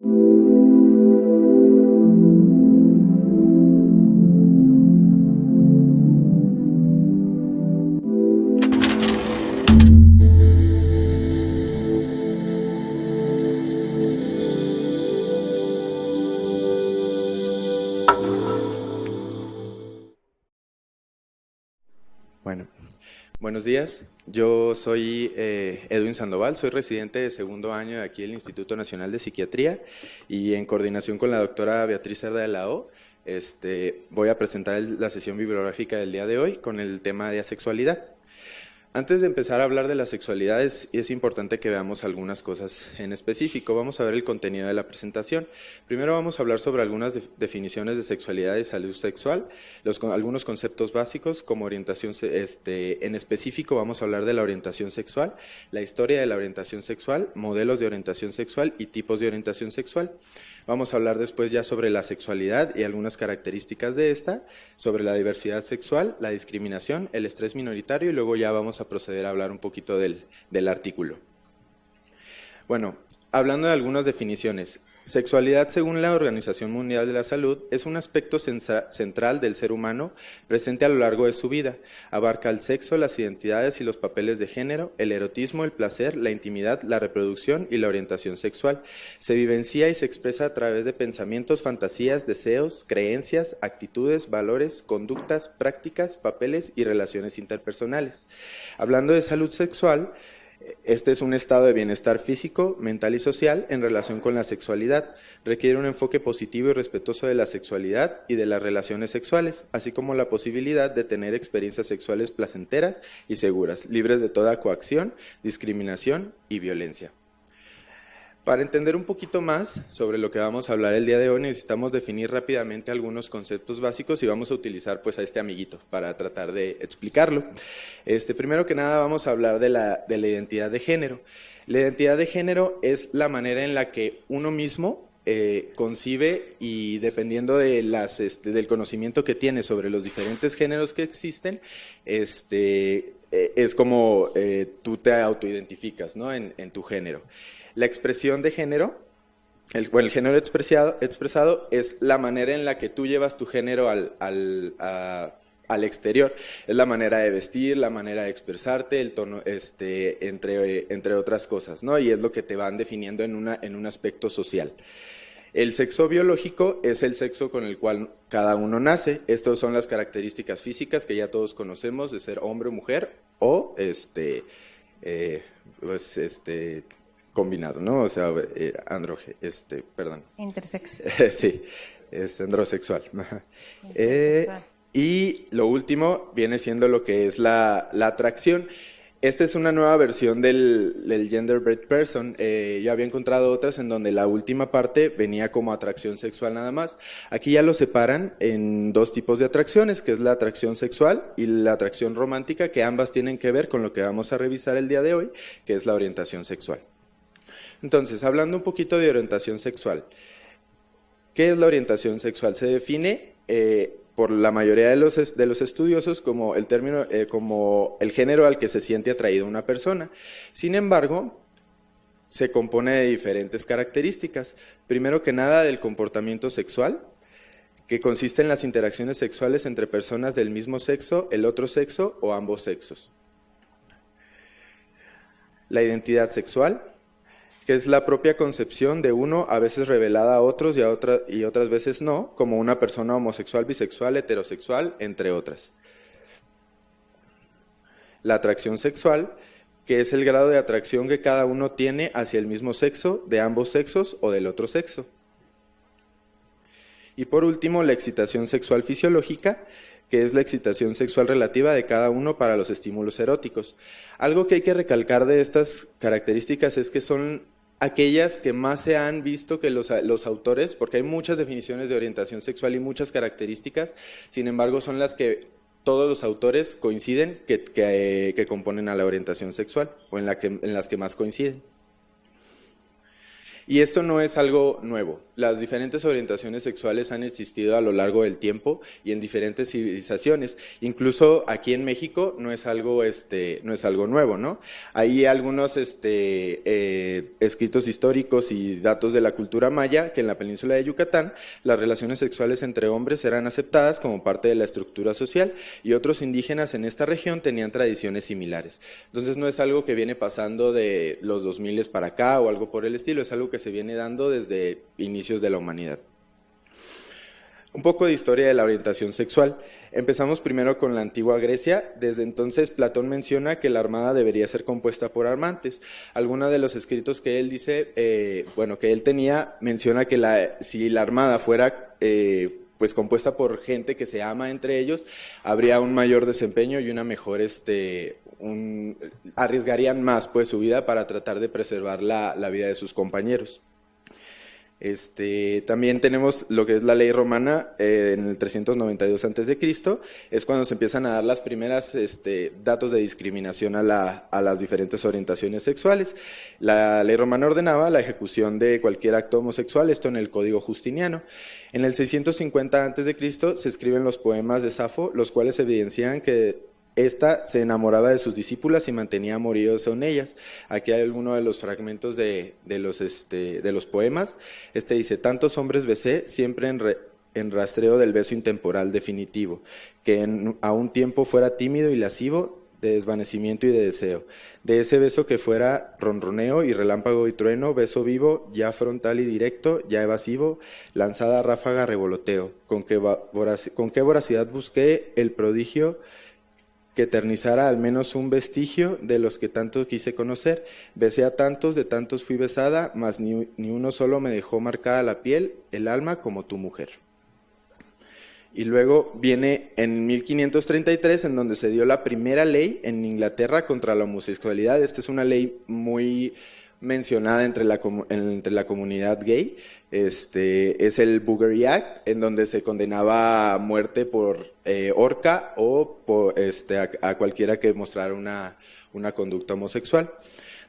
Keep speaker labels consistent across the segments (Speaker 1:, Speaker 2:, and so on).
Speaker 1: Bueno, buenos días. Yo soy Edwin Sandoval, soy residente de segundo año de aquí del Instituto Nacional de Psiquiatría y en coordinación con la doctora Beatriz Cerda de la O, voy a presentar la sesión bibliográfica del día de hoy con el tema de asexualidad. Antes de empezar a hablar de la sexualidad es importante que veamos algunas cosas en específico. Vamos a ver el contenido de la presentación. Primero vamos a hablar sobre algunas definiciones de sexualidad y salud sexual, algunos conceptos básicos como orientación, en específico vamos a hablar de la orientación sexual, la historia de la orientación sexual, modelos de orientación sexual y tipos de orientación sexual. Vamos a hablar después ya sobre la sexualidad y algunas características de esta, sobre la diversidad sexual, la discriminación, el estrés minoritario y luego ya vamos a proceder a hablar un poquito del artículo. Bueno, hablando de algunas definiciones. Sexualidad, según la Organización Mundial de la Salud, es un aspecto central del ser humano presente a lo largo de su vida. Abarca el sexo, las identidades y los papeles de género, el erotismo, el placer, la intimidad, la reproducción y la orientación sexual. Se vivencia y se expresa a través de pensamientos, fantasías, deseos, creencias, actitudes, valores, conductas, prácticas, papeles y relaciones interpersonales. Hablando de salud sexual, este es un estado de bienestar físico, mental y social en relación con la sexualidad. Requiere un enfoque positivo y respetuoso de la sexualidad y de las relaciones sexuales, así como la posibilidad de tener experiencias sexuales placenteras y seguras, libres de toda coacción, discriminación y violencia. Para entender un poquito más sobre lo que vamos a hablar el día de hoy, necesitamos definir rápidamente algunos conceptos básicos y vamos a utilizar pues a este amiguito para tratar de explicarlo. Primero que nada vamos a hablar de la identidad de género. La identidad de género es la manera en la que uno mismo concibe y dependiendo de del conocimiento que tiene sobre los diferentes géneros que existen, es como tú te autoidentificas, ¿no? en tu género. La expresión de género, el género expresado es la manera en la que tú llevas tu género al exterior. Es la manera de vestir, la manera de expresarte, el tono, entre otras cosas, ¿no? Y es lo que te van definiendo en un aspecto social. El sexo biológico es el sexo con el cual cada uno nace. Estas son las características físicas que ya todos conocemos de ser hombre o mujer o combinado, ¿no? O sea,
Speaker 2: Intersex.
Speaker 1: Sí, androsexual.
Speaker 2: Intersexual.
Speaker 1: Y lo último viene siendo lo que es la atracción. Esta es una nueva versión del gender-bred person. Yo había encontrado otras en donde la última parte venía como atracción sexual nada más. Aquí ya lo separan en dos tipos de atracciones, que es la atracción sexual y la atracción romántica, que ambas tienen que ver con lo que vamos a revisar el día de hoy, que es la orientación sexual. Entonces, hablando un poquito de orientación sexual, ¿qué es la orientación sexual? Se define por la mayoría de los estudiosos como el término, como el género al que se siente atraído una persona. Sin embargo, se compone de diferentes características. Primero que nada, del comportamiento sexual, que consiste en las interacciones sexuales entre personas del mismo sexo, el otro sexo o ambos sexos. La identidad sexual, que es la propia concepción de uno, a veces revelada a otros y otras veces no, como una persona homosexual, bisexual, heterosexual, entre otras. La atracción sexual, que es el grado de atracción que cada uno tiene hacia el mismo sexo, de ambos sexos o del otro sexo. Y por último, la excitación sexual fisiológica, que es la excitación sexual relativa de cada uno para los estímulos eróticos. Algo que hay que recalcar de estas características es que son aquellas que más se han visto que los autores, porque hay muchas definiciones de orientación sexual y muchas características, sin embargo son las que todos los autores coinciden que componen a la orientación sexual, o en las que más coinciden. Y esto no es algo nuevo. Las diferentes orientaciones sexuales han existido a lo largo del tiempo y en diferentes civilizaciones. Incluso aquí en México no es algo nuevo, ¿no? Hay algunos escritos históricos y datos de la cultura maya que en la península de Yucatán las relaciones sexuales entre hombres eran aceptadas como parte de la estructura social y otros indígenas en esta región tenían tradiciones similares. Entonces no es algo que viene pasando de los 2000 para acá o algo por el estilo, es algo que se viene dando desde inicios de la humanidad. Un poco de historia de la orientación sexual. Empezamos primero con la antigua Grecia. Desde entonces Platón menciona que la armada debería ser compuesta por armantes. Algunos de los escritos que él dice, que él tenía, menciona que si la armada fuera pues compuesta por gente que se ama entre ellos, habría un mayor desempeño y una mejor arriesgarían más pues su vida para tratar de preservar la vida de sus compañeros. También tenemos lo que es la ley romana en el 392 a.C., es cuando se empiezan a dar las primeras datos de discriminación a las diferentes orientaciones sexuales. La ley romana ordenaba la ejecución de cualquier acto homosexual, esto en el Código Justiniano. En el 650 a.C. se escriben los poemas de Safo, los cuales evidencian que esta se enamoraba de sus discípulas y mantenía amoríos con ellas. Aquí hay algunos de los fragmentos de los poemas. Dice: tantos hombres besé, siempre en rastreo del beso intemporal definitivo, que a un tiempo fuera tímido y lascivo, de desvanecimiento y de deseo. De ese beso que fuera ronroneo y relámpago y trueno, beso vivo, ya frontal y directo, ya evasivo, lanzada ráfaga revoloteo. Con qué voracidad busqué el prodigio que eternizara al menos un vestigio de los que tanto quise conocer. Besé a tantos, de tantos fui besada, mas ni uno solo me dejó marcada la piel, el alma como tu mujer. Y luego viene en 1533, en donde se dio la primera ley en Inglaterra contra la homosexualidad. Esta es una ley muy mencionada entre la comunidad gay. Es el Buggery Act, en donde se condenaba a muerte por horca o a cualquiera que mostrara una conducta homosexual.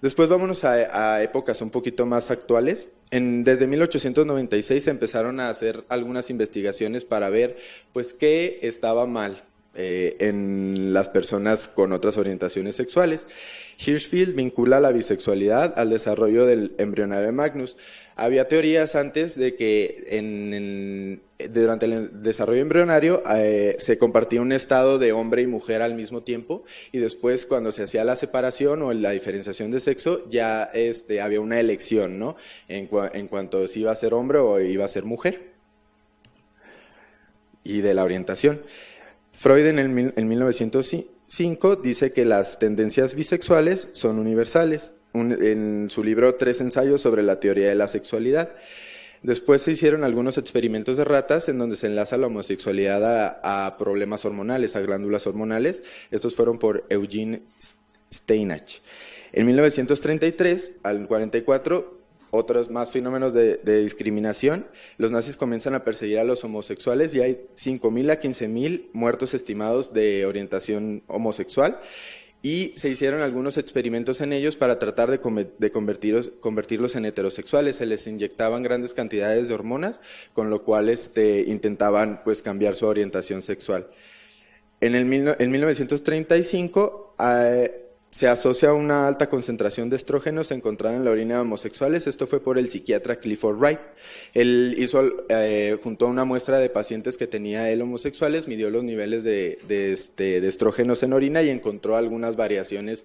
Speaker 1: Después vámonos a épocas un poquito más actuales. Desde 1896 se empezaron a hacer algunas investigaciones para ver pues qué estaba mal en las personas con otras orientaciones sexuales. Hirschfeld vincula la bisexualidad al desarrollo del embrionario de Magnus. Había teorías antes de que durante el desarrollo embrionario se compartía un estado de hombre y mujer al mismo tiempo, y después cuando se hacía la separación o la diferenciación de sexo ya había una elección, ¿no? En cuanto si iba a ser hombre o iba a ser mujer, y de la orientación. Freud en 1905 dice que las tendencias bisexuales son universales, en su libro 3 ensayos sobre la teoría de la sexualidad. Después se hicieron algunos experimentos de ratas en donde se enlaza la homosexualidad a problemas hormonales, a glándulas hormonales. Estos fueron por Eugene Steinach. En 1933 al 44, otros más fenómenos de discriminación. Los nazis comienzan a perseguir a los homosexuales y hay 5.000 a 15.000 muertos estimados de orientación homosexual. Y se hicieron algunos experimentos en ellos para tratar de convertirlos en heterosexuales. Se les inyectaban grandes cantidades de hormonas, con lo cual intentaban pues cambiar su orientación sexual. En 1935 se asocia a una alta concentración de estrógenos encontrada en la orina de homosexuales. Esto fue por el psiquiatra Clifford Wright. Él juntó una muestra de pacientes que tenía él homosexuales, midió los niveles de estrógenos en orina y encontró algunas variaciones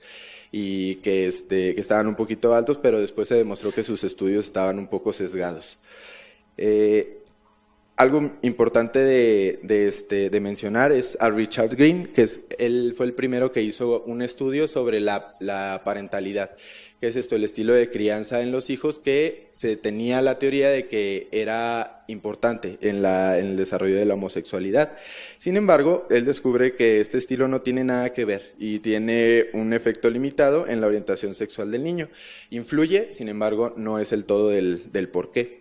Speaker 1: y que estaban un poquito altos, pero después se demostró que sus estudios estaban un poco sesgados. Algo importante de mencionar es a Richard Green, que él fue el primero que hizo un estudio sobre la parentalidad, que es el estilo de crianza en los hijos, que se tenía la teoría de que era importante en el desarrollo de la homosexualidad. Sin embargo, él descubre que este estilo no tiene nada que ver y tiene un efecto limitado en la orientación sexual del niño. Influye, sin embargo, no es el todo del porqué.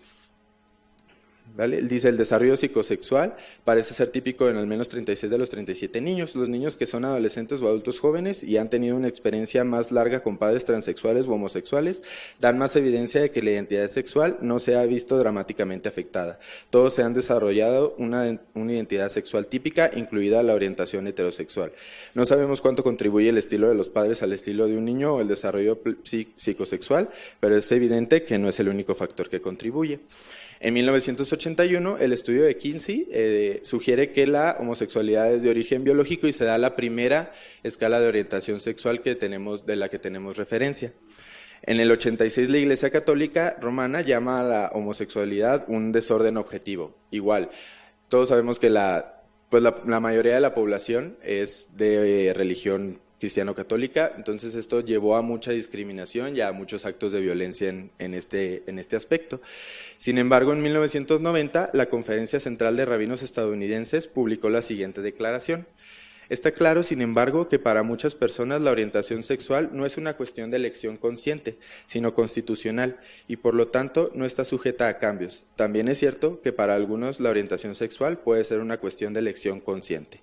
Speaker 1: ¿vale? Él dice, el desarrollo psicosexual parece ser típico en al menos 36 de los 37 niños. Los niños que son adolescentes o adultos jóvenes y han tenido una experiencia más larga con padres transexuales u homosexuales dan más evidencia de que la identidad sexual no se ha visto dramáticamente afectada. Todos se han desarrollado una identidad sexual típica, incluida la orientación heterosexual. No sabemos cuánto contribuye el estilo de los padres al estilo de un niño o el desarrollo psicosexual, pero es evidente que no es el único factor que contribuye. En 1981, el estudio de Kinsey sugiere que la homosexualidad es de origen biológico y se da la primera escala de orientación sexual de la que tenemos referencia. En el 86, la Iglesia Católica Romana llama a la homosexualidad un desorden objetivo. Igual, todos sabemos que la mayoría de la población es de religión cristiano-católica, entonces esto llevó a mucha discriminación y a muchos actos de violencia en este aspecto. Sin embargo, en 1990, la Conferencia Central de Rabinos Estadounidenses publicó la siguiente declaración. Está claro, sin embargo, que para muchas personas la orientación sexual no es una cuestión de elección consciente, sino constitucional, y por lo tanto no está sujeta a cambios. También es cierto que para algunos la orientación sexual puede ser una cuestión de elección consciente.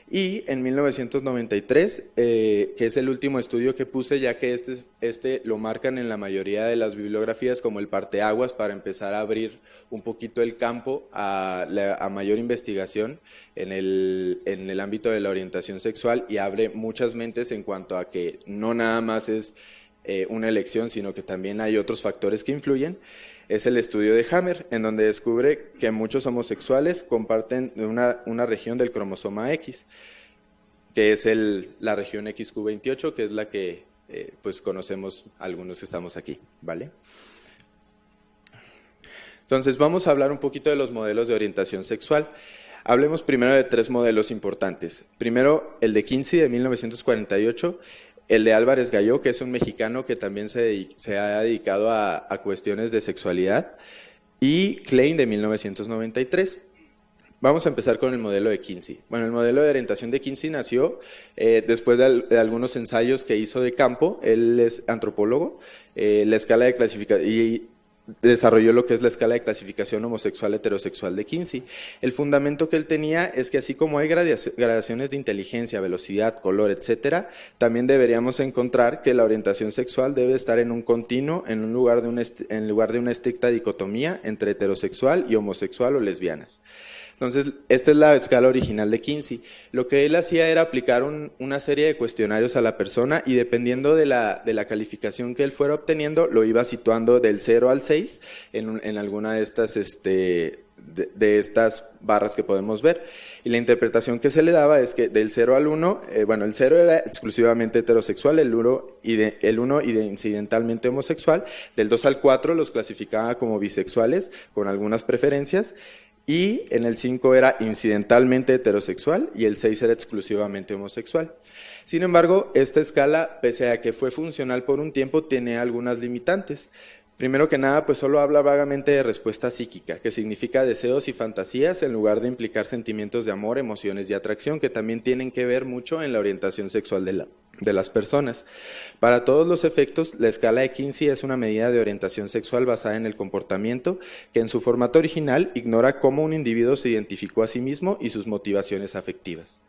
Speaker 1: Y en 1993, que es el último estudio que puse, ya que este lo marcan en la mayoría de las bibliografías como el parteaguas para empezar a abrir un poquito el campo a mayor investigación en el ámbito de la orientación sexual y abre muchas mentes en cuanto a que no nada más es una elección, sino que también hay otros factores que influyen. Es el estudio de Hammer, en donde descubre que muchos homosexuales comparten una región del cromosoma X, que es la región XQ28, que es la que pues conocemos algunos que estamos aquí, ¿vale? Entonces vamos a hablar un poquito de los modelos de orientación sexual. Hablemos primero de 3 modelos importantes. Primero, el de Kinsey de 1948, el de Álvarez Galló, que es un mexicano que también se ha dedicado a cuestiones de sexualidad, y Klein de 1993. Vamos a empezar con el modelo de Kinsey. Bueno, el modelo de orientación de Kinsey nació después de algunos ensayos que hizo de campo. Él es antropólogo, la escala de clasificación, y desarrolló lo que es la escala de clasificación homosexual-heterosexual de Kinsey. El fundamento que él tenía es que así como hay gradaciones de inteligencia, velocidad, color, etcétera, también deberíamos encontrar que la orientación sexual debe estar en un continuo, en lugar de una estricta dicotomía entre heterosexual y homosexual o lesbianas. Entonces, esta es la escala original de Kinsey. Lo que él hacía era aplicar una serie de cuestionarios a la persona y dependiendo de la calificación que él fuera obteniendo, lo iba situando del 0 al 6 en alguna de estas barras que podemos ver. Y la interpretación que se le daba es que del 0 al 1, el 0 era exclusivamente heterosexual, el 1 incidentalmente homosexual, del 2 al 4 los clasificaba como bisexuales con algunas preferencias, y en el 5 era incidentalmente heterosexual y el 6 era exclusivamente homosexual. Sin embargo, esta escala, pese a que fue funcional por un tiempo, tiene algunas limitantes. Primero que nada, pues solo habla vagamente de respuesta psíquica, que significa deseos y fantasías en lugar de implicar sentimientos de amor, emociones y atracción, que también tienen que ver mucho en la orientación sexual de las personas. Para todos los efectos, la escala de Kinsey es una medida de orientación sexual basada en el comportamiento, que en su formato original ignora cómo un individuo se identificó a sí mismo y sus motivaciones afectivas.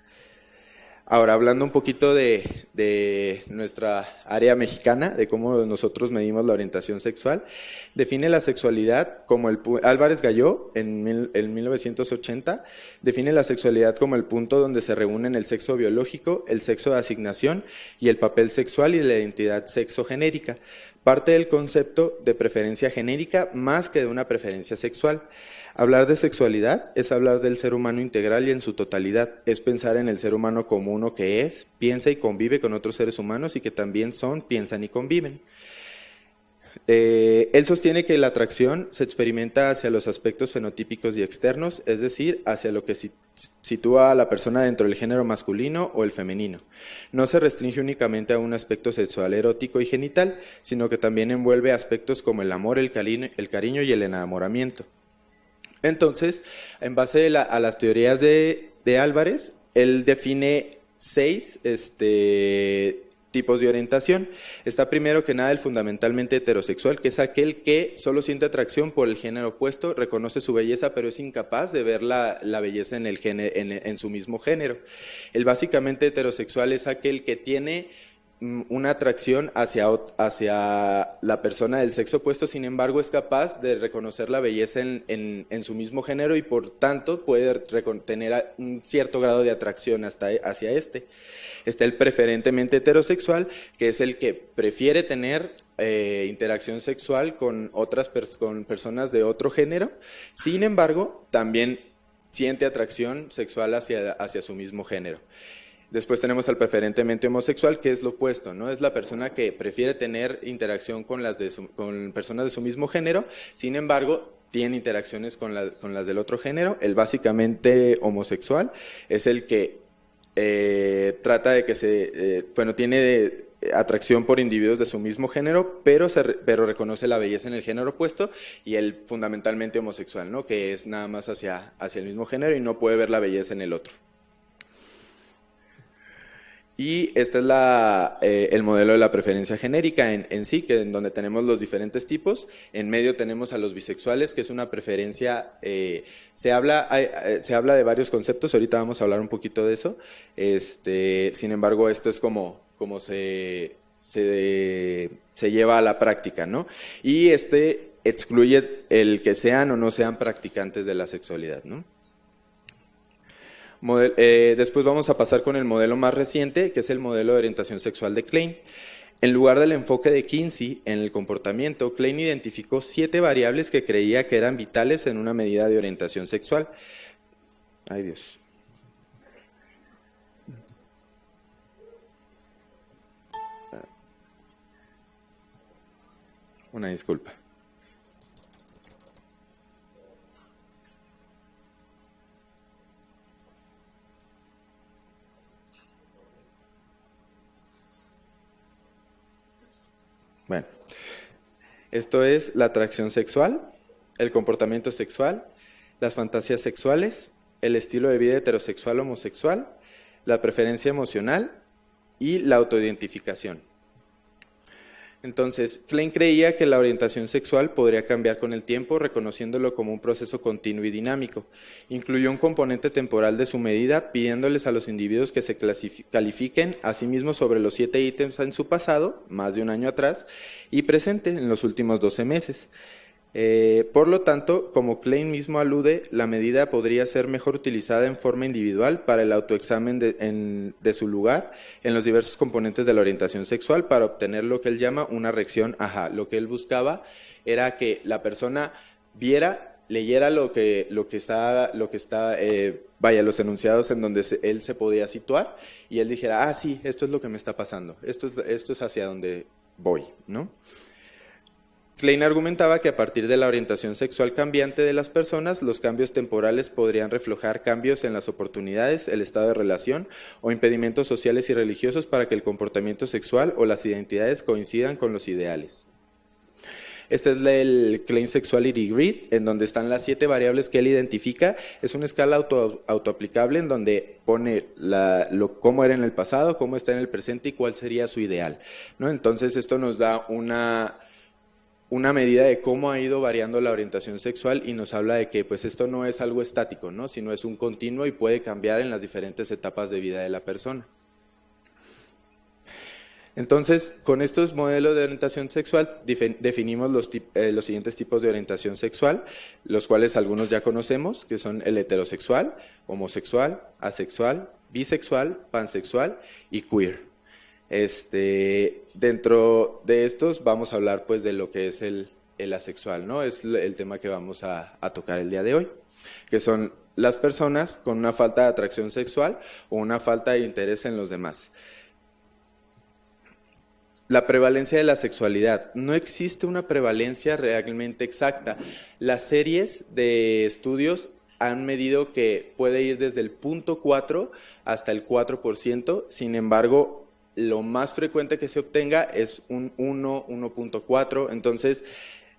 Speaker 1: Ahora, hablando un poquito de nuestra área mexicana, de cómo nosotros medimos la orientación sexual, define la sexualidad como Álvarez Galló, en 1980, define la sexualidad como el punto donde se reúnen el sexo biológico, el sexo de asignación y el papel sexual y la identidad sexogenérica. Parte del concepto de preferencia genérica más que de una preferencia sexual. Hablar de sexualidad es hablar del ser humano integral y en su totalidad, es pensar en el ser humano como uno que es, piensa y convive con otros seres humanos y que también son, piensan y conviven. Él sostiene que la atracción se experimenta hacia los aspectos fenotípicos y externos, es decir, hacia lo que sitúa a la persona dentro del género masculino o el femenino. No se restringe únicamente a un aspecto sexual erótico y genital, sino que también envuelve aspectos como el amor, el cariño y el enamoramiento. Entonces, en base a las teorías de Álvarez, él define 6 tipos de orientación. Está primero que nada el fundamentalmente heterosexual, que es aquel que solo siente atracción por el género opuesto, reconoce su belleza, pero es incapaz de ver la belleza en su mismo género. El básicamente heterosexual es aquel que tiene una atracción hacia la persona del sexo opuesto, sin embargo es capaz de reconocer la belleza en su mismo género y por tanto puede tener un cierto grado de atracción hacia este. Está el preferentemente heterosexual, que es el que prefiere tener interacción sexual con con personas de otro género, sin embargo también siente atracción sexual hacia su mismo género. Después tenemos al preferentemente homosexual, que es lo opuesto, ¿no? Es la persona que prefiere tener interacción con personas de su mismo género, sin embargo, tiene interacciones con las del otro género. El básicamente homosexual es el que trata de que tiene atracción por individuos de su mismo género, pero reconoce la belleza en el género opuesto, y el fundamentalmente homosexual, ¿no? Que es nada más hacia el mismo género y no puede ver la belleza en el otro. Y este es el modelo de la preferencia genérica en sí, en donde tenemos los diferentes tipos. En medio tenemos a los bisexuales, que es una preferencia, se habla de varios conceptos, ahorita vamos a hablar un poquito de eso. Sin embargo, esto es como se lleva a la práctica, ¿no? Y excluye el que sean o no sean practicantes de la sexualidad, ¿no? Después vamos a pasar con el modelo más reciente, que es el modelo de orientación sexual de Klein. En lugar del enfoque de Kinsey en el comportamiento, Klein identificó 7 variables que creía que eran vitales en una medida de orientación sexual. Ay, Dios. Una disculpa. Bueno, esto es la atracción sexual, el comportamiento sexual, las fantasías sexuales, el estilo de vida heterosexual homosexual, la preferencia emocional y la autoidentificación. Entonces, Klein creía que la orientación sexual podría cambiar con el tiempo, reconociéndolo como un proceso continuo y dinámico. Incluyó un componente temporal de su medida, pidiéndoles a los individuos que se califiquen a sí mismos sobre los 7 ítems en su pasado, más de un año atrás, y presente en los últimos 12 meses. Por lo tanto, como Klein mismo alude, la medida podría ser mejor utilizada en forma individual para el autoexamen de su lugar en los diversos componentes de la orientación sexual para obtener lo que él llama una reacción ajá. Lo que él buscaba era que la persona leyera los enunciados en donde él se podía situar y él dijera, sí, esto es lo que me está pasando, esto es hacia donde voy, ¿no? Klein argumentaba que a partir de la orientación sexual cambiante de las personas, los cambios temporales podrían reflejar cambios en las oportunidades, el estado de relación o impedimentos sociales y religiosos para que el comportamiento sexual o las identidades coincidan con los ideales. Este es el Klein Sexuality Grid, en donde están las 7 variables que él identifica. Es una escala autoaplicable en donde pone cómo era en el pasado, cómo está en el presente y cuál sería su ideal, ¿no? Entonces esto nos da una medida de cómo ha ido variando la orientación sexual y nos habla de que pues esto no es algo estático, ¿no? Sino es un continuo y puede cambiar en las diferentes etapas de vida de la persona. Entonces, con estos modelos de orientación sexual definimos los siguientes tipos de orientación sexual, los cuales algunos ya conocemos, que son el heterosexual, homosexual, asexual, bisexual, pansexual y queer. Dentro de estos vamos a hablar pues de lo que es el asexual, ¿no? Es el tema que vamos a tocar el día de hoy, que son las personas con una falta de atracción sexual o una falta de interés en los demás. La prevalencia de la sexualidad. No existe una prevalencia realmente exacta. Las series de estudios han medido que puede ir desde el 0.4 hasta el 4%, sin embargo, lo más frecuente que se obtenga es un 1, 1.4. Entonces,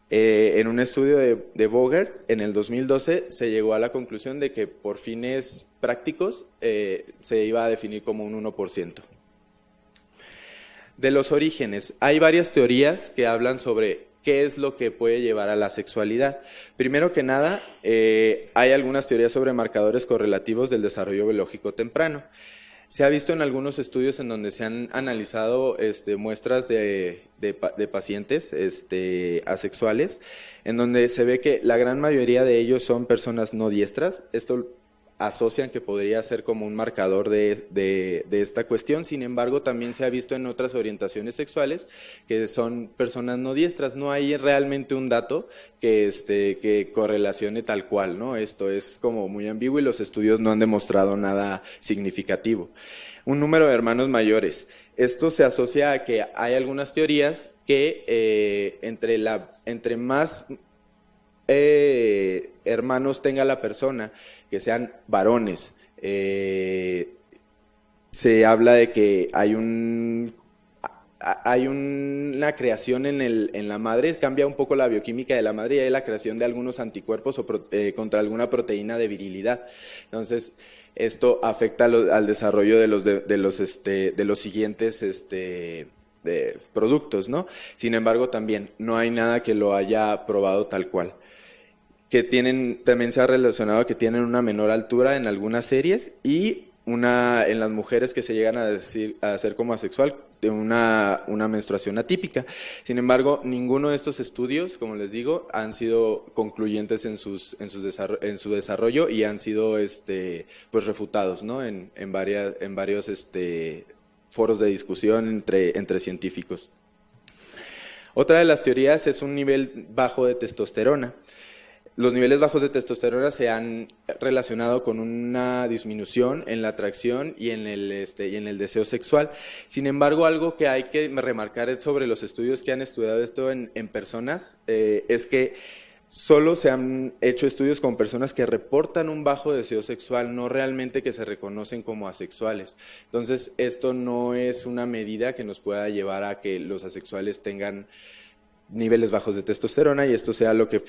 Speaker 1: en un estudio de Bogert, en el 2012, se llegó a la conclusión de que por fines prácticos se iba a definir como un 1%. De los orígenes, hay varias teorías que hablan sobre qué es lo que puede llevar a la sexualidad. Primero que nada, hay algunas teorías sobre marcadores correlativos del desarrollo biológico temprano. Se ha visto en algunos estudios en donde se han analizado muestras de pacientes asexuales, en donde se ve que la gran mayoría de ellos son personas no diestras. Esto asocian que podría ser como un marcador de esta cuestión. Sin embargo, también se ha visto en otras orientaciones sexuales que son personas no diestras. No hay realmente un dato que correlacione tal cual, ¿no? Esto es como muy ambiguo y los estudios no han demostrado nada significativo. Un número de hermanos mayores. Esto se asocia a que hay algunas teorías que entre más hermanos tenga la persona, que sean varones, se habla de que hay una creación en la madre, cambia un poco la bioquímica de la madre y hay la creación de algunos anticuerpos contra alguna proteína de virilidad. Entonces, esto afecta al desarrollo de los siguientes productos, ¿no? Sin embargo, también no hay nada que lo haya probado tal cual. También se ha relacionado que tienen una menor altura en algunas series y en las mujeres que se llegan a ser como asexual, de una menstruación atípica. Sin embargo, ninguno de estos estudios, como les digo, han sido concluyentes en su desarrollo y han sido pues refutados, ¿no? en varios foros de discusión entre científicos. Otra de las teorías es un nivel bajo de testosterona. Los niveles bajos de testosterona se han relacionado con una disminución en la atracción y en el deseo sexual. Sin embargo, algo que hay que remarcar sobre los estudios que han estudiado esto en personas es que solo se han hecho estudios con personas que reportan un bajo deseo sexual, no realmente que se reconocen como asexuales. Entonces, esto no es una medida que nos pueda llevar a que los asexuales tengan niveles bajos de testosterona y esto sea lo que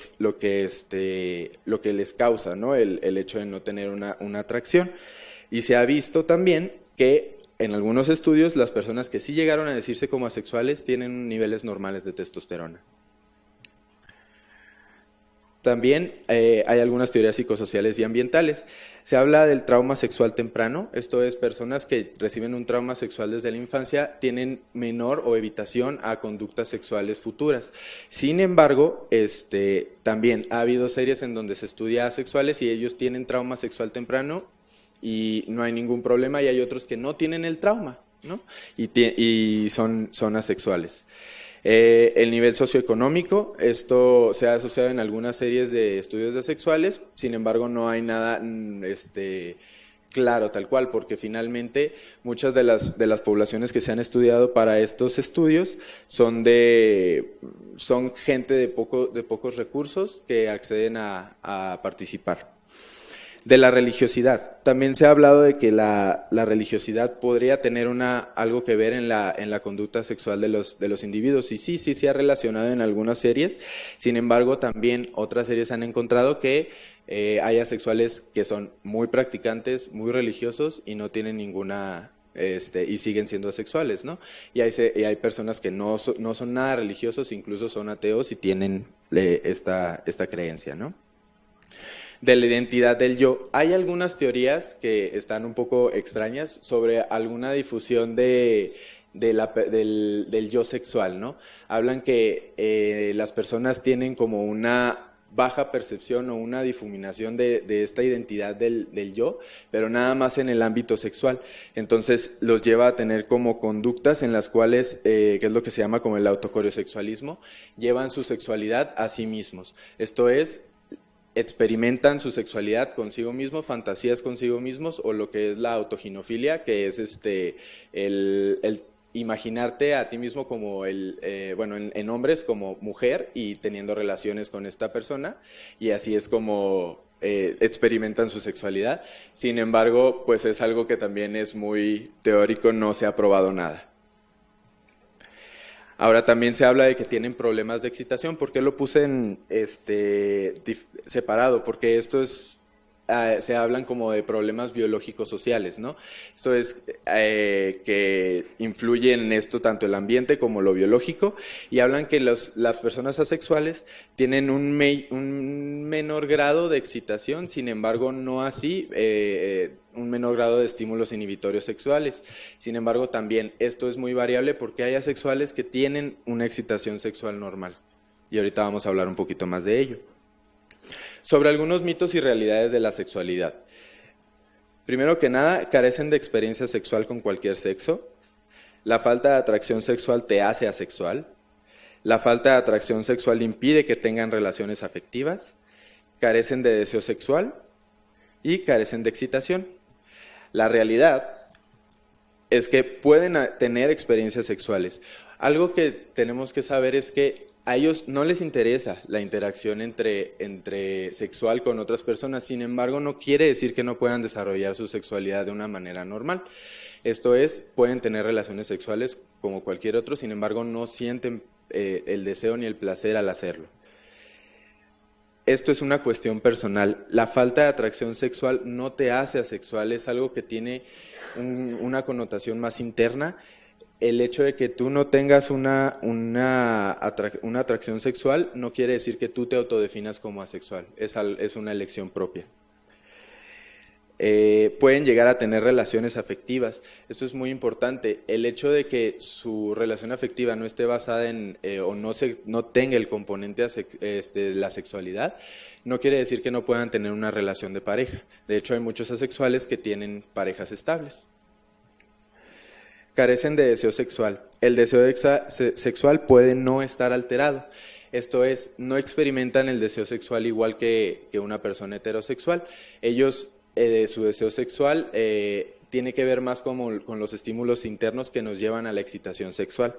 Speaker 1: les causa, ¿no? el hecho de no tener una atracción. Y se ha visto también que en algunos estudios las personas que sí llegaron a decirse como asexuales tienen niveles normales de testosterona. También hay algunas teorías psicosociales y ambientales. Se habla del trauma sexual temprano, esto es, personas que reciben un trauma sexual desde la infancia tienen menor o evitación a conductas sexuales futuras. Sin embargo, también ha habido series en donde se estudia asexuales y ellos tienen trauma sexual temprano y no hay ningún problema, y hay otros que no tienen el trauma, ¿no? Y son asexuales. El nivel socioeconómico, esto se ha asociado en algunas series de estudios de asexuales, sin embargo no hay nada claro tal cual, porque finalmente muchas de las poblaciones que se han estudiado para estos estudios son gente de pocos recursos que acceden a participar. De la religiosidad. También se ha hablado de que la religiosidad podría tener algo que ver en la conducta sexual de los individuos. Y sí se ha relacionado en algunas series. Sin embargo, también otras series han encontrado que hay asexuales que son muy practicantes, muy religiosos y no tienen ninguna y siguen siendo asexuales, ¿no? Y hay personas que no son nada religiosos, incluso son ateos y tienen esta creencia, ¿no? De la identidad del yo. Hay algunas teorías que están un poco extrañas sobre alguna difusión del yo sexual, ¿no? Hablan que las personas tienen como una baja percepción o una difuminación de esta identidad del yo, pero nada más en el ámbito sexual. Entonces los lleva a tener como conductas en las cuales, que es lo que se llama como el autocoriosexualismo, llevan su sexualidad a sí mismos. Esto es, experimentan su sexualidad consigo mismos, fantasías consigo mismos, o lo que es la autoginofilia, que es el imaginarte a ti mismo como en hombres como mujer y teniendo relaciones con esta persona, y así es como experimentan su sexualidad. Sin embargo, pues es algo que también es muy teórico, no se ha probado nada. Ahora también se habla de que tienen problemas de excitación. ¿Por qué lo puse separado? Porque esto es se hablan como de problemas biológicos sociales, ¿no? Esto es que influye en esto tanto el ambiente como lo biológico, y hablan que las personas asexuales tienen un menor grado de excitación, sin embargo no así un menor grado de estímulos inhibitorios sexuales. Sin embargo, también esto es muy variable porque hay asexuales que tienen una excitación sexual normal, y ahorita vamos a hablar un poquito más de ello. Sobre algunos mitos y realidades de la sexualidad. Primero que nada, carecen de experiencia sexual con cualquier sexo. La falta de atracción sexual te hace asexual. La falta de atracción sexual impide que tengan relaciones afectivas. Carecen de deseo sexual y carecen de excitación. La realidad es que pueden tener experiencias sexuales. Algo que tenemos que saber es que a ellos no les interesa la interacción entre sexual con otras personas, sin embargo no quiere decir que no puedan desarrollar su sexualidad de una manera normal. Esto es, pueden tener relaciones sexuales como cualquier otro, sin embargo no sienten el deseo ni el placer al hacerlo. Esto es una cuestión personal. La falta de atracción sexual no te hace asexual, es algo que tiene una connotación más interna. El hecho de que tú no tengas una atracción sexual no quiere decir que tú te autodefinas como asexual, es una elección propia. Pueden llegar a tener relaciones afectivas, esto es muy importante. El hecho de que su relación afectiva no esté basada en, o no tenga el componente de la sexualidad, no quiere decir que no puedan tener una relación de pareja. De hecho, hay muchos asexuales que tienen parejas estables. Carecen de deseo sexual. El deseo sexual puede no estar alterado. Esto es, no experimentan el deseo sexual igual que una persona heterosexual. Ellos, su deseo sexual tiene que ver más con los estímulos internos que nos llevan a la excitación sexual.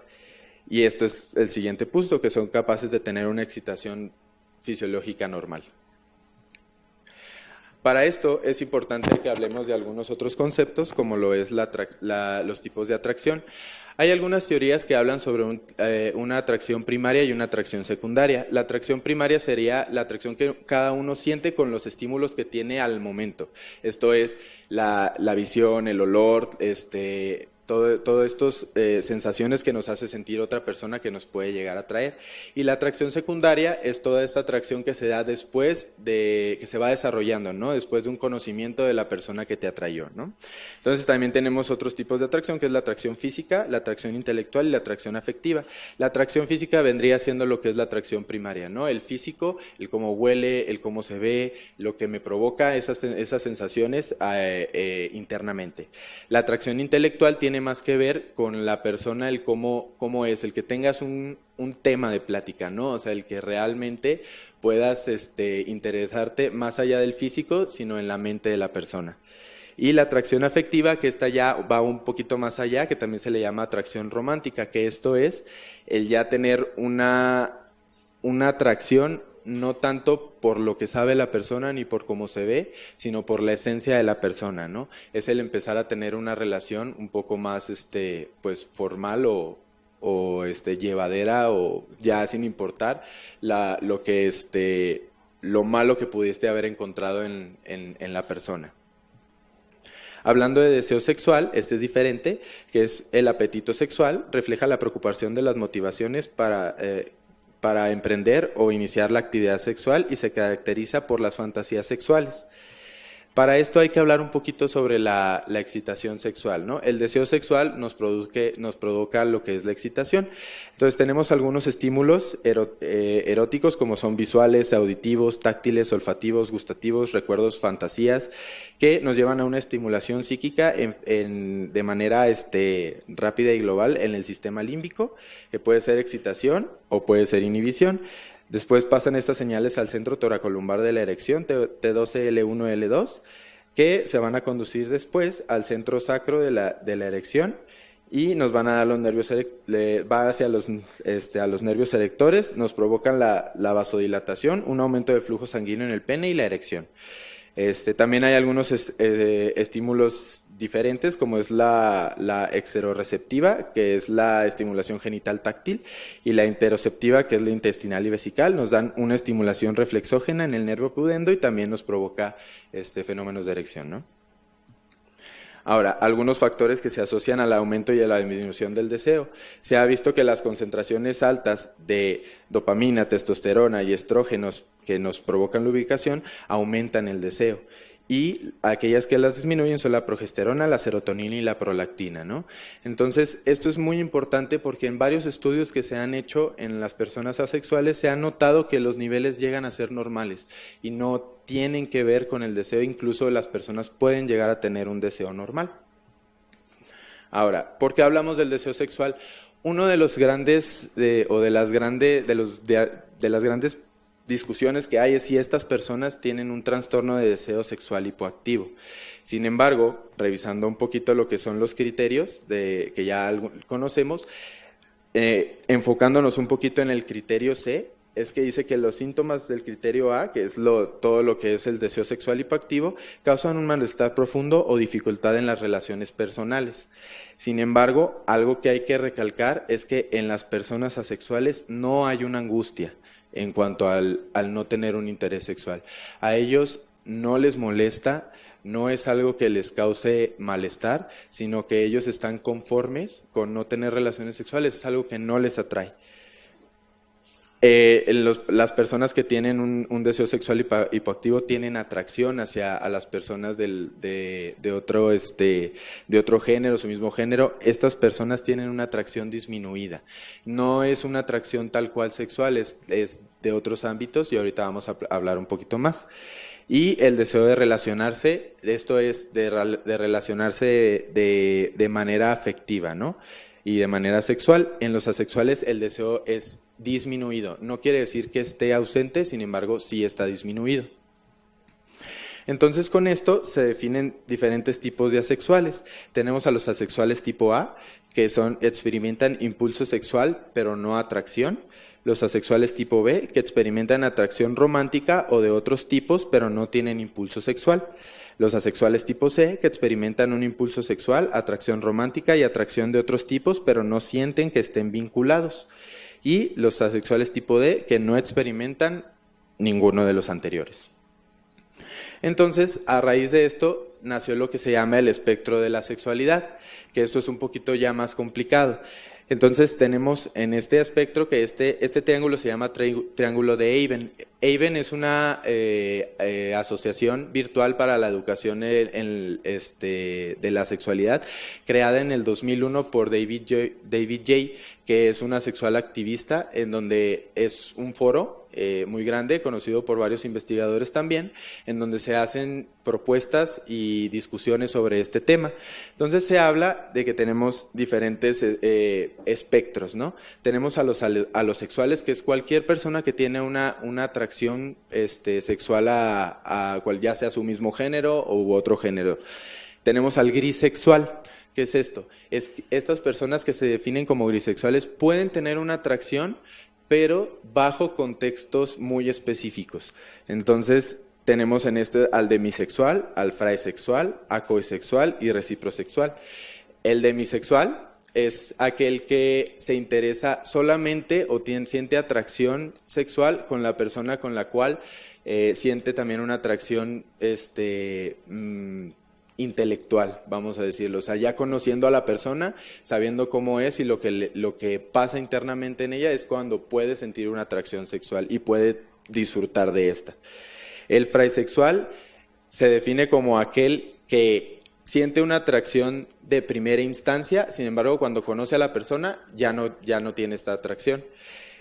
Speaker 1: Y esto es el siguiente punto, que son capaces de tener una excitación fisiológica normal. Para esto es importante que hablemos de algunos otros conceptos, como lo es los tipos de atracción. Hay algunas teorías que hablan sobre una atracción primaria y una atracción secundaria. La atracción primaria sería la atracción que cada uno siente con los estímulos que tiene al momento. Esto es la visión, el olor, todas estas sensaciones que nos hace sentir otra persona que nos puede llegar a atraer. Y la atracción secundaria es toda esta atracción que se da después que se va desarrollando, ¿no? Después de un conocimiento de la persona que te atrayó, ¿no? Entonces también tenemos otros tipos de atracción, que es la atracción física, la atracción intelectual y la atracción afectiva. La atracción física vendría siendo lo que es la atracción primaria, ¿no? El físico, el cómo huele, el cómo se ve, lo que me provoca esas sensaciones internamente. La atracción intelectual tiene más que ver con la persona, el cómo es, el que tengas un tema de plática, ¿no? O sea, el que realmente puedas interesarte más allá del físico, sino en la mente de la persona. Y la atracción afectiva, que esta ya va un poquito más allá, que también se le llama atracción romántica, que esto es el ya tener una atracción no tanto por lo que sabe la persona ni por cómo se ve, sino por la esencia de la persona, ¿no? Es el empezar a tener una relación un poco más pues formal o llevadera, o ya sin importar lo malo que pudiste haber encontrado en la persona. Hablando de deseo sexual, este es diferente, que es el apetito sexual, refleja la preocupación de las motivaciones para emprender o iniciar la actividad sexual y se caracteriza por las fantasías sexuales. Para esto hay que hablar un poquito sobre la excitación sexual, ¿no? El deseo sexual nos provoca lo que es la excitación. Entonces tenemos algunos estímulos eróticos, como son visuales, auditivos, táctiles, olfativos, gustativos, recuerdos, fantasías, que nos llevan a una estimulación psíquica de manera rápida y global en el sistema límbico, que puede ser excitación o puede ser inhibición. Después pasan estas señales al centro toracolumbar de la erección, T12, L1, L2, que se van a conducir después al centro sacro de la erección y nos van a dar los nervios, va hacia a los nervios erectores, nos provocan la vasodilatación, un aumento de flujo sanguíneo en el pene y la erección. También hay algunos estímulos diferentes, como es la exteroreceptiva, que es la estimulación genital táctil, y la interoceptiva, que es la intestinal y vesical. Nos dan una estimulación reflexógena en el nervio pudendo y también nos provoca fenómenos de erección, ¿no? Ahora, algunos factores que se asocian al aumento y a la disminución del deseo. Se ha visto que las concentraciones altas de dopamina, testosterona y estrógenos que nos provocan lubricación aumentan el deseo. Y aquellas que las disminuyen son la progesterona, la serotonina y la prolactina, ¿no? Entonces, esto es muy importante porque en varios estudios que se han hecho en las personas asexuales se ha notado que los niveles llegan a ser normales y no tienen que ver con el deseo, incluso las personas pueden llegar a tener un deseo normal. Ahora, ¿por qué hablamos del deseo sexual? Uno de los grandes, de las grandes discusiones que hay es si estas personas tienen un trastorno de deseo sexual hipoactivo. Sin embargo, revisando un poquito lo que son los criterios que ya conocemos, enfocándonos un poquito en el criterio C, es que dice que los síntomas del criterio A, que es todo lo que es el deseo sexual hipoactivo, causan un malestar profundo o dificultad en las relaciones personales. Sin embargo, algo que hay que recalcar es que en las personas asexuales no hay una angustia en cuanto al no tener un interés sexual. A ellos no les molesta, no es algo que les cause malestar, sino que ellos están conformes con no tener relaciones sexuales, es algo que no les atrae. Las personas que tienen un deseo sexual hipoactivo tienen atracción a las personas de otro género, su mismo género. Estas personas tienen una atracción disminuida. No es una atracción tal cual sexual, es de otros ámbitos y ahorita vamos a hablar un poquito más. Y el deseo de relacionarse, esto es de relacionarse de manera afectiva, ¿no? Y de manera sexual. En los asexuales el deseo es disminuido. No quiere decir que esté ausente, sin embargo, sí está disminuido. Entonces, con esto se definen diferentes tipos de asexuales. Tenemos a los asexuales tipo A, que experimentan impulso sexual, pero no atracción. Los asexuales tipo B, que experimentan atracción romántica o de otros tipos, pero no tienen impulso sexual. Los asexuales tipo C, que experimentan un impulso sexual, atracción romántica y atracción de otros tipos, pero no sienten que estén vinculados. Y los asexuales tipo D, que no experimentan ninguno de los anteriores. Entonces, a raíz de esto, nació lo que se llama el espectro de la sexualidad, que esto es un poquito ya más complicado. Entonces tenemos en este espectro que este triángulo se llama triángulo de Eyben. Eyben es una asociación virtual para la educación de la sexualidad, creada en el 2001 por David Jay, que es una sexual activista, en donde es un foro muy grande, conocido por varios investigadores también, en donde se hacen propuestas y discusiones sobre este tema. Entonces se habla de que tenemos diferentes espectros, ¿no? Tenemos a los sexuales, que es cualquier persona que tiene una atracción sexual a cual ya sea su mismo género u otro género. Tenemos al grisexual. ¿Qué es esto? Es estas personas que se definen como grisexuales pueden tener una atracción, pero bajo contextos muy específicos. Entonces, tenemos al demisexual, al fraisexual, acoisexual y reciprosexual. El demisexual es aquel que se interesa solamente o siente atracción sexual con la persona con la cual siente también una atracción intelectual, vamos a decirlo. O sea, ya conociendo a la persona, sabiendo cómo es y lo que pasa internamente en ella es cuando puede sentir una atracción sexual y puede disfrutar de esta. El fraisexual se define como aquel que siente una atracción de primera instancia, sin embargo, cuando conoce a la persona ya no tiene esta atracción.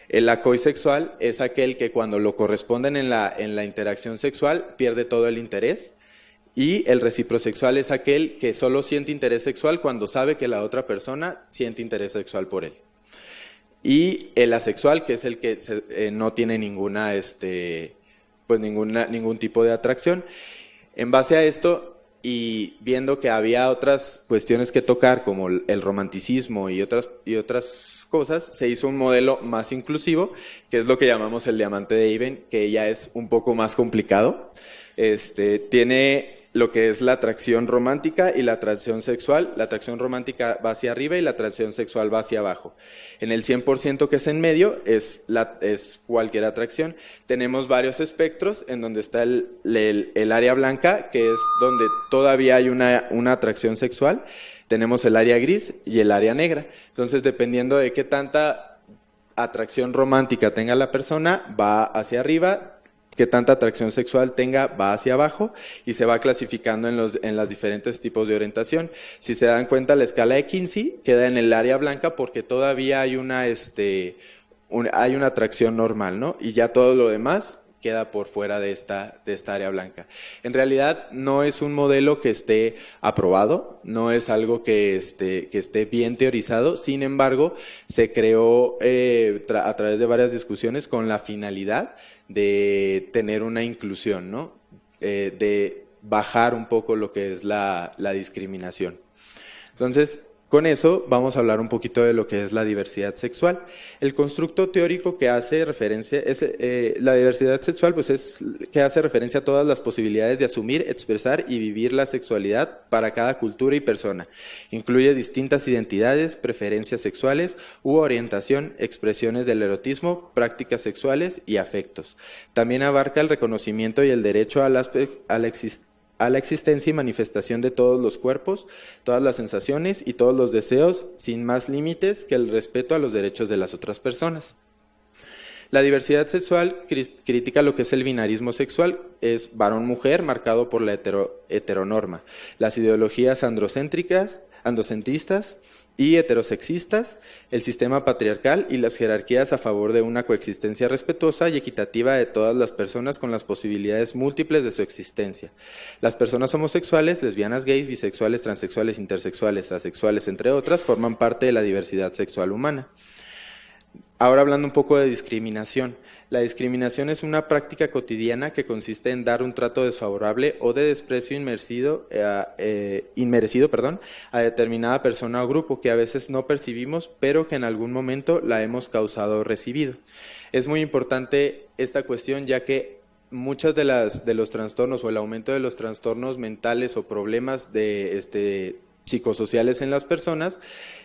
Speaker 1: El acoisexual es aquel que cuando lo corresponden en la interacción sexual pierde todo el interés. Y el reciprosexual es aquel que solo siente interés sexual cuando sabe que la otra persona siente interés sexual por él. Y el asexual, que es el que no tiene ningún tipo de atracción. En base a esto, y viendo que había otras cuestiones que tocar, como el romanticismo y otras cosas, se hizo un modelo más inclusivo, que es lo que llamamos el diamante de Iben, que ya es un poco más complicado. Tiene lo que es la atracción romántica y la atracción sexual. La atracción romántica va hacia arriba y la atracción sexual va hacia abajo. En el 100% que es en medio es cualquier atracción. Tenemos varios espectros en donde está el área blanca, que es donde todavía hay una atracción sexual. Tenemos el área gris y el área negra. Entonces, dependiendo de qué tanta atracción romántica tenga la persona, va hacia arriba. Qué tanta atracción sexual tenga, va hacia abajo y se va clasificando en los diferentes tipos de orientación. Si se dan cuenta, la escala de Kinsey queda en el área blanca porque todavía hay una atracción normal, ¿no? Y ya todo lo demás queda por fuera de esta área blanca. En realidad no es un modelo que esté aprobado, no es algo que esté bien teorizado, sin embargo, se creó a través de varias discusiones con la finalidad de tener una inclusión, ¿no? De bajar un poco lo que es la discriminación. Entonces, con eso vamos a hablar un poquito de lo que es la diversidad sexual. El constructo teórico que hace referencia, la diversidad sexual pues es que hace referencia a todas las posibilidades de asumir, expresar y vivir la sexualidad para cada cultura y persona. Incluye distintas identidades, preferencias sexuales u orientación, expresiones del erotismo, prácticas sexuales y afectos. También abarca el reconocimiento y el derecho a la existencia y manifestación de todos los cuerpos, todas las sensaciones y todos los deseos, sin más límites que el respeto a los derechos de las otras personas. La diversidad sexual critica lo que es el binarismo sexual, es varón-mujer marcado por la heteronorma, las ideologías androcentristas y heterosexistas, el sistema patriarcal y las jerarquías a favor de una coexistencia respetuosa y equitativa de todas las personas con las posibilidades múltiples de su existencia. Las personas homosexuales, lesbianas, gays, bisexuales, transexuales, intersexuales, asexuales, entre otras, forman parte de la diversidad sexual humana. Ahora hablando un poco de discriminación. La discriminación es una práctica cotidiana que consiste en dar un trato desfavorable o de desprecio inmerecido a determinada persona o grupo que a veces no percibimos, pero que en algún momento la hemos causado o recibido. Es muy importante esta cuestión, ya que muchas de los trastornos o el aumento de los trastornos mentales o problemas psicosociales en las personas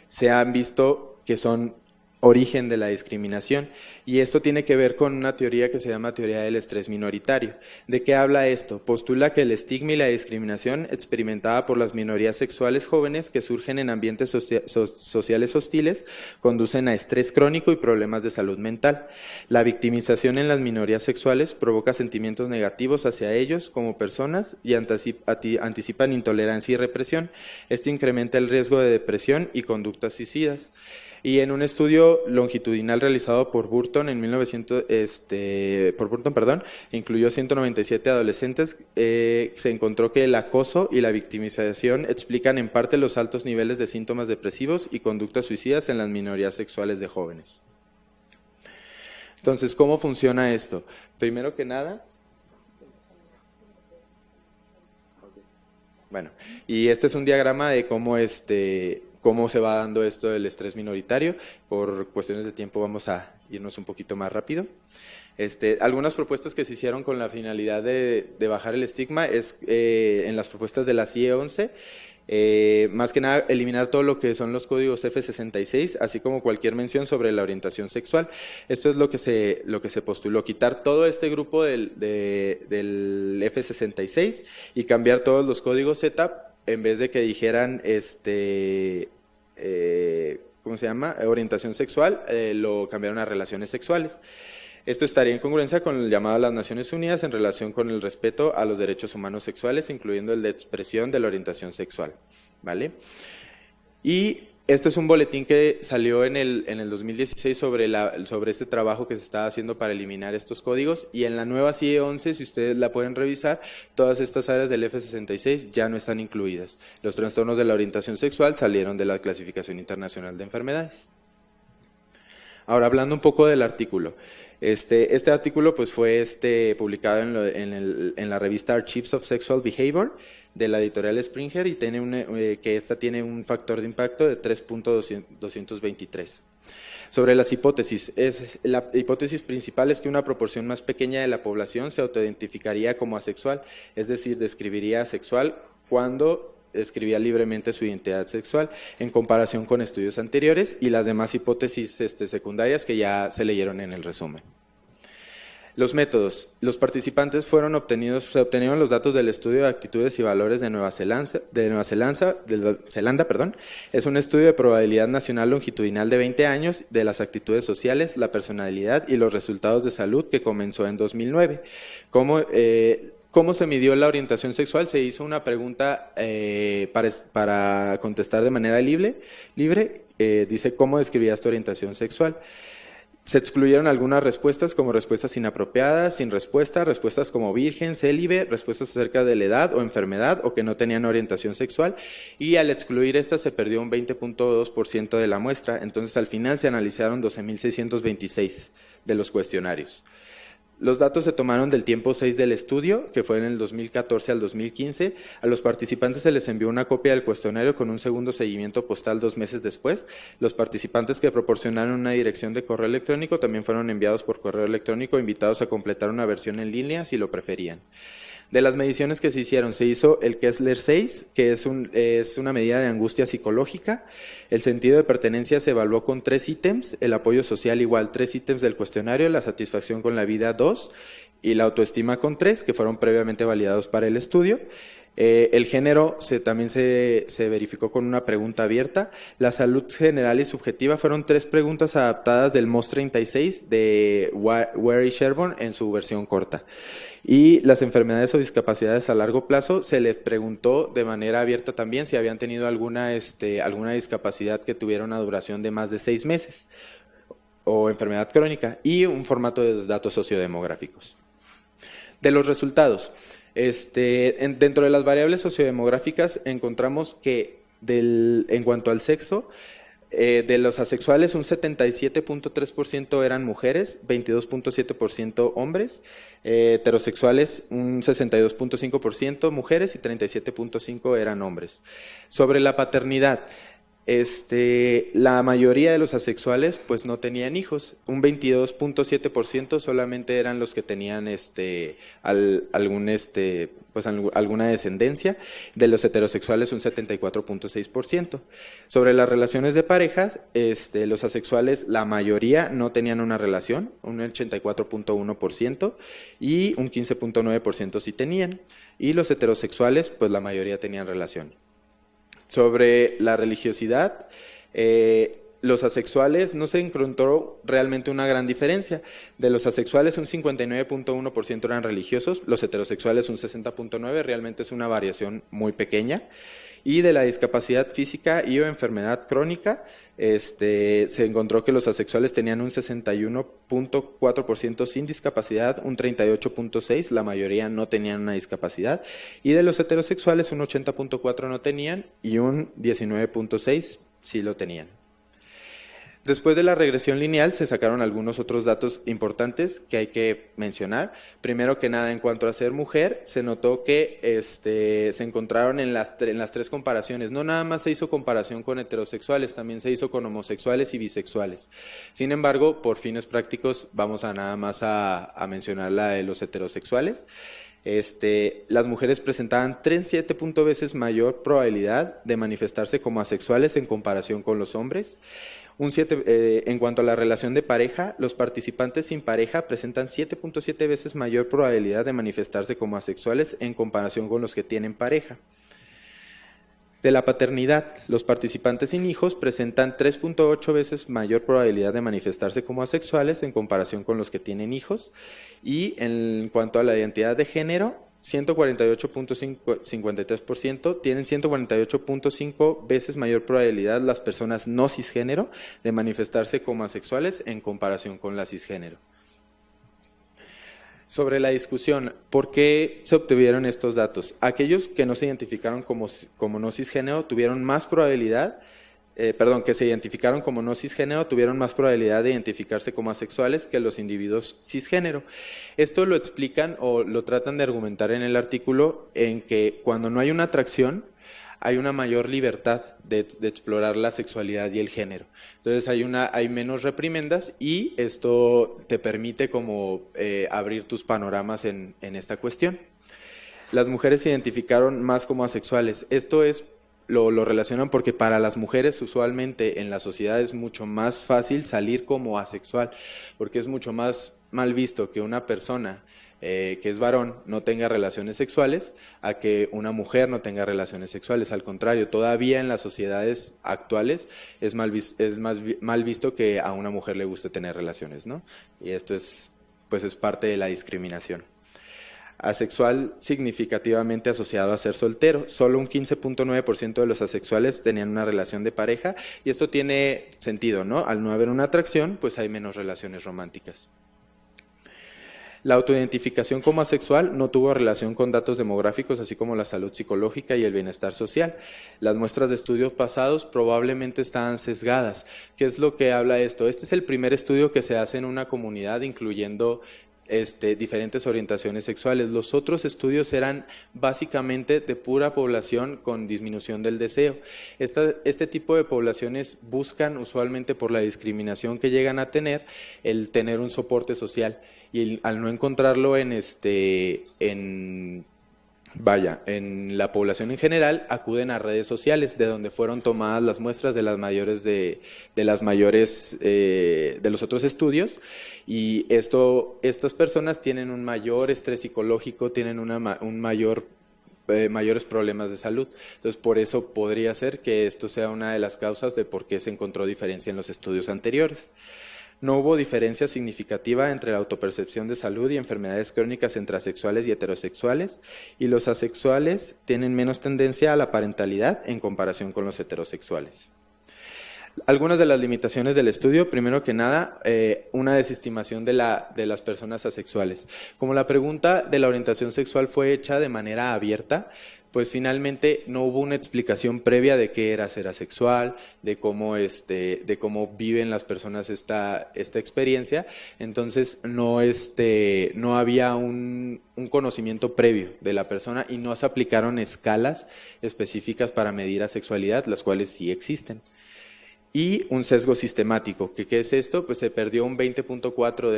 Speaker 1: se han visto que son origen de la discriminación, y esto tiene que ver con una teoría que se llama teoría del estrés minoritario. ¿De qué habla esto? Postula que el estigma y la discriminación experimentada por las minorías sexuales jóvenes que surgen en ambientes sociales hostiles conducen a estrés crónico y problemas de salud mental. La victimización en las minorías sexuales provoca sentimientos negativos hacia ellos como personas y anticipan intolerancia y represión. Esto incrementa el riesgo de depresión y conductas suicidas. Y en un estudio longitudinal realizado por Burton en incluyó 197 adolescentes, se encontró que el acoso y la victimización explican en parte los altos niveles de síntomas depresivos y conductas suicidas en las minorías sexuales de jóvenes. Entonces, ¿cómo funciona esto? Primero que nada, bueno, y este es un diagrama de cómo se va dando esto del estrés minoritario. Por cuestiones de tiempo vamos a irnos un poquito más rápido. Algunas propuestas que se hicieron con la finalidad de bajar el estigma es en las propuestas de la CIE 11, más que nada eliminar todo lo que son los códigos F66, así como cualquier mención sobre la orientación sexual. Esto es lo que se postuló, quitar todo este grupo del F66 y cambiar todos los códigos Z. En vez de que dijeran orientación sexual, lo cambiaron a relaciones sexuales. Esto estaría en congruencia con el llamado a las Naciones Unidas en relación con el respeto a los derechos humanos sexuales, incluyendo el de expresión de la orientación sexual, ¿vale? Y este es un boletín que salió en el 2016 sobre este trabajo que se estaba haciendo para eliminar estos códigos, y en la nueva CIE 11, si ustedes la pueden revisar, todas estas áreas del F66 ya no están incluidas. Los trastornos de la orientación sexual salieron de la Clasificación Internacional de Enfermedades. Ahora, hablando un poco del artículo. Este artículo pues, fue publicado en la revista Archives of Sexual Behavior de la editorial Springer y que esta tiene un factor de impacto de 3.223. Sobre las hipótesis, la hipótesis principal es que una proporción más pequeña de la población se autoidentificaría como asexual, es decir, describiría asexual cuando describía libremente su identidad sexual, en comparación con estudios anteriores y las demás hipótesis secundarias que ya se leyeron en el resumen. Los métodos. Los participantes se obtenieron los datos del estudio de actitudes y valores de Nueva Zelanda. Es un estudio de probabilidad nacional longitudinal de 20 años de las actitudes sociales, la personalidad y los resultados de salud que comenzó en 2009. ¿Cómo se midió la orientación sexual? Se hizo una pregunta para contestar de manera libre. Dice, ¿cómo describías tu orientación sexual? Se excluyeron algunas respuestas como respuestas inapropiadas, sin respuesta, respuestas como virgen, célibe, respuestas acerca de la edad o enfermedad o que no tenían orientación sexual, y al excluir estas se perdió un 20.2% de la muestra. Entonces al final se analizaron 12.626 de los cuestionarios. Los datos se tomaron del tiempo 6 del estudio, que fue en el 2014 al 2015. A los participantes se les envió una copia del cuestionario con un segundo seguimiento postal 2 meses después. Los participantes que proporcionaron una dirección de correo electrónico también fueron enviados por correo electrónico, invitados a completar una versión en línea si lo preferían. De las mediciones que se hicieron, se hizo el Kessler 6, que es una medida de angustia psicológica. El sentido de pertenencia se evaluó con 3 ítems, el apoyo social igual 3 ítems del cuestionario, la satisfacción con la vida 2 y la autoestima con 3, que fueron previamente validados para el estudio. El género también se verificó con una pregunta abierta. La salud general y subjetiva fueron 3 preguntas adaptadas del MOS 36 de Ware y Sherborne en su versión corta. Y las enfermedades o discapacidades a largo plazo se les preguntó de manera abierta también si habían tenido alguna discapacidad que tuviera una duración de más de 6 meses o enfermedad crónica, y un formato de los datos sociodemográficos. De los resultados, dentro de las variables sociodemográficas encontramos que en cuanto al sexo, de los asexuales un 77.3% eran mujeres, 22.7% hombres, heterosexuales un 62.5% mujeres y 37.5% eran hombres. Sobre la paternidad, la mayoría de los asexuales pues no tenían hijos, un 22.7% solamente eran los que tenían alguna descendencia. De los heterosexuales un 74.6%. Sobre las relaciones de parejas, los asexuales la mayoría no tenían una relación, un 84.1%, y un 15.9% sí tenían, y los heterosexuales pues la mayoría tenían relación. Sobre la religiosidad, los asexuales no se encontró realmente una gran diferencia. De los asexuales un 59.1% eran religiosos, los heterosexuales un 60.9%, realmente es una variación muy pequeña. Y de la discapacidad física y o enfermedad crónica, se encontró que los asexuales tenían un 61.4% sin discapacidad, un 38.6%, la mayoría no tenían una discapacidad, y de los heterosexuales un 80.4% no tenían y un 19.6% sí lo tenían. Después de la regresión lineal se sacaron algunos otros datos importantes que hay que mencionar. Primero que nada, en cuanto a ser mujer, se notó que se encontraron en las 3 comparaciones. No nada más se hizo comparación con heterosexuales, también se hizo con homosexuales y bisexuales. Sin embargo, por fines prácticos, vamos a nada más a mencionar la de los heterosexuales. Las mujeres presentaban 3.7 veces mayor probabilidad de manifestarse como asexuales en comparación con los hombres. En cuanto a la relación de pareja, los participantes sin pareja presentan 7.7 veces mayor probabilidad de manifestarse como asexuales en comparación con los que tienen pareja. De la paternidad, los participantes sin hijos presentan 3.8 veces mayor probabilidad de manifestarse como asexuales en comparación con los que tienen hijos. Y en cuanto a la identidad de género, 148.53% tienen 148.5 veces mayor probabilidad las personas no cisgénero de manifestarse como asexuales en comparación con la cisgénero. Sobre la discusión, ¿por qué se obtuvieron estos datos? Aquellos que no se identificaron como no cisgénero tuvieron más probabilidad que se identificaron como no cisgénero tuvieron más probabilidad de identificarse como asexuales que los individuos cisgénero. Esto lo explican o lo tratan de argumentar en el artículo en que cuando no hay una atracción, hay una mayor libertad de explorar la sexualidad y el género. Entonces hay menos reprimendas y esto te permite como abrir tus panoramas en esta cuestión. Las mujeres se identificaron más como asexuales. Esto es lo relacionan porque para las mujeres usualmente en la sociedad es mucho más fácil salir como asexual, porque es mucho más mal visto que una persona que es varón no tenga relaciones sexuales a que una mujer no tenga relaciones sexuales. Al contrario, todavía en las sociedades actuales es más mal visto que a una mujer le guste tener relaciones, ¿no? Y esto es parte de la discriminación. Asexual significativamente asociado a ser soltero. Solo un 15.9% de los asexuales tenían una relación de pareja y esto tiene sentido, ¿no? Al no haber una atracción, pues hay menos relaciones románticas. La autoidentificación como asexual no tuvo relación con datos demográficos, así como la salud psicológica y el bienestar social. Las muestras de estudios pasados probablemente estaban sesgadas. ¿Qué es lo que habla esto? Este es el primer estudio que se hace en una comunidad, incluyendo diferentes orientaciones sexuales. Los otros estudios eran básicamente de pura población con disminución del deseo. Este tipo de poblaciones buscan usualmente por la discriminación que llegan a tener, el tener un soporte social. Y al no encontrarlo en la población en general, acuden a redes sociales, de donde fueron tomadas las muestras de los otros estudios, y estas personas tienen un mayor estrés psicológico, tienen mayores problemas de salud. Entonces, por eso podría ser que esto sea una de las causas de por qué se encontró diferencia en los estudios anteriores. No hubo diferencia significativa entre la autopercepción de salud y enfermedades crónicas entre asexuales y heterosexuales, y los asexuales tienen menos tendencia a la parentalidad en comparación con los heterosexuales. Algunas de las limitaciones del estudio: primero que nada, una desestimación de las personas asexuales. Como la pregunta de la orientación sexual fue hecha de manera abierta, pues finalmente no hubo una explicación previa de qué era ser asexual, de cómo viven las personas esta experiencia. Entonces no había un conocimiento previo de la persona y no se aplicaron escalas específicas para medir asexualidad, las cuales sí existen. Y un sesgo sistemático. ¿Qué es esto? Pues se perdió un 20.4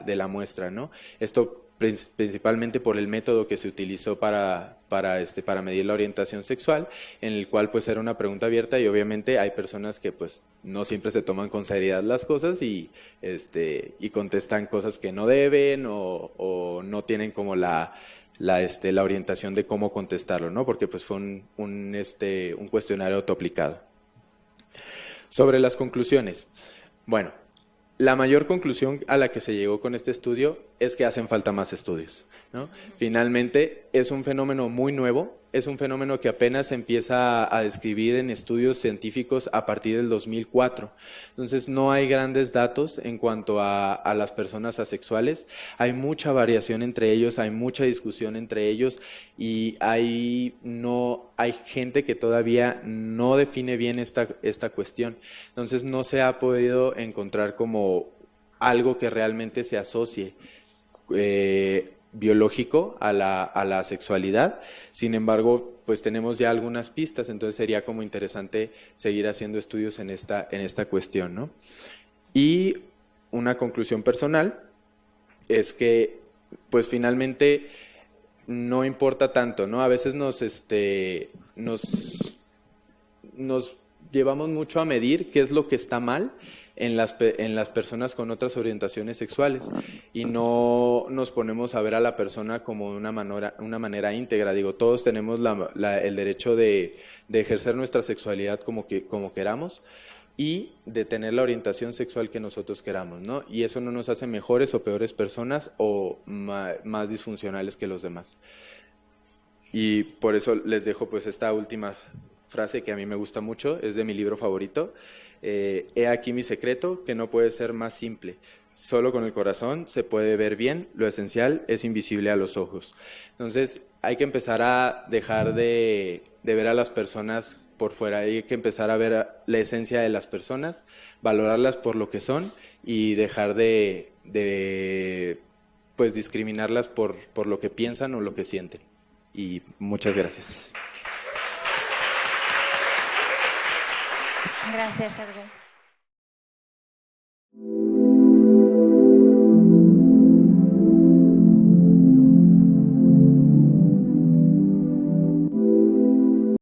Speaker 1: de la muestra, ¿no? Esto principalmente por el método que se utilizó para medir la orientación sexual, en el cual pues era una pregunta abierta, y obviamente hay personas que pues no siempre se toman con seriedad las cosas y contestan cosas que no deben o no tienen como la orientación de cómo contestarlo, ¿no? Porque pues fue un cuestionario autoaplicado. Sobre las conclusiones. Bueno, la mayor conclusión a la que se llegó con este estudio es que hacen falta más estudios, ¿no? Finalmente, es un fenómeno muy nuevo, es un fenómeno que apenas se empieza a describir en estudios científicos a partir del 2004. Entonces, no hay grandes datos en cuanto a las personas asexuales. Hay mucha variación entre ellos, hay mucha discusión entre ellos, y hay gente que todavía no define bien esta cuestión. Entonces, no se ha podido encontrar como algo que realmente se asocie biológico a la sexualidad. Sin embargo, pues tenemos ya algunas pistas, entonces sería como interesante seguir haciendo estudios en esta cuestión, ¿no? Y una conclusión personal es que pues finalmente no importa tanto, ¿no? A veces nos llevamos mucho a medir qué es lo que está mal en las personas con otras orientaciones sexuales, y no nos ponemos a ver a la persona como una manera íntegra. Digo, todos tenemos el derecho de ejercer nuestra sexualidad como queramos, y de tener la orientación sexual que nosotros queramos, ¿no? Y eso no nos hace mejores o peores personas o más disfuncionales que los demás. Y por eso les dejo pues esta última frase que a mí me gusta mucho, es de mi libro favorito. He aquí mi secreto, que no puede ser más simple. Solo con el corazón se puede ver bien, lo esencial es invisible a los ojos. Entonces hay que empezar a dejar de ver a las personas por fuera. Hay que empezar a ver la esencia de las personas, valorarlas por lo que son y dejar de pues discriminarlas por lo que piensan o lo que sienten. Y muchas gracias.
Speaker 2: Gracias, Edwin.